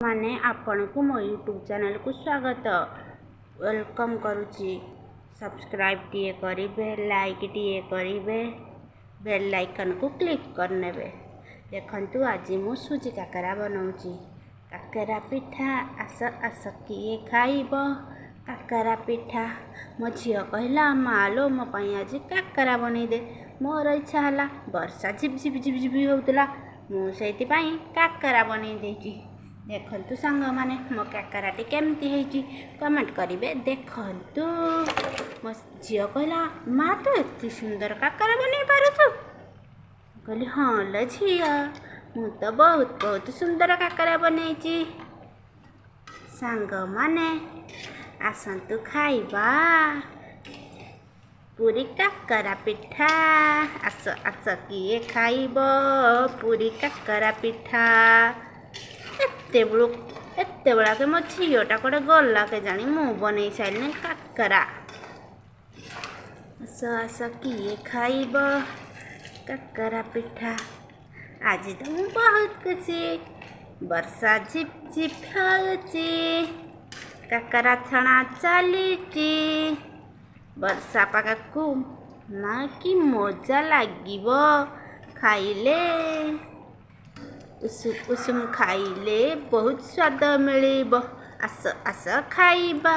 माने आपण को मो यूट्यूब चैनल को स्वागत वेलकम करुच्ची। सब्सक्राइब टीए करेंगे, लाइक टीए करेंगे, बेल आइकन को क्लिक करने। देखंतु आज मु सुजी काकरा बनाऊँगी। काकरा पिठा आस आस किए खाइब काकरा पिठा। मो झील कहला मालो मो पाई आज काकरा बनई दे। मोर इच्छा है वर्षा झिप झिप झिप झिप होता मुझे काकरा बनई देती। देखंतु सांग माने मो काकराटी केमती है कमेंट करेंगे। देखंतु मो झील कहला माँ तो एत सुंदर काकरा बन पारुछु। कहली हाँ ल झील मु तो बहुत बहुत सुंदर काकरा बनई। सांग माने आसंतु खाइबा पूरी काकरा पिठा। आस आस किए खाइब पूरी काकरा पिठा। एत बड़ा के मो झीलटा कड़े गला के जानी मु बनई सारे काकरा। आस आस किए खाइब काकरा पिठा। आज तो मु बहुत खुशी वर्षा झिप झिप होची काकरा छणा चलीची। वर्षा पागକୁ ना कि मजा लागिब खाइले। उषुम उषुम खाइले बहुत स्वाद मिलिब। आस आस खाइबा।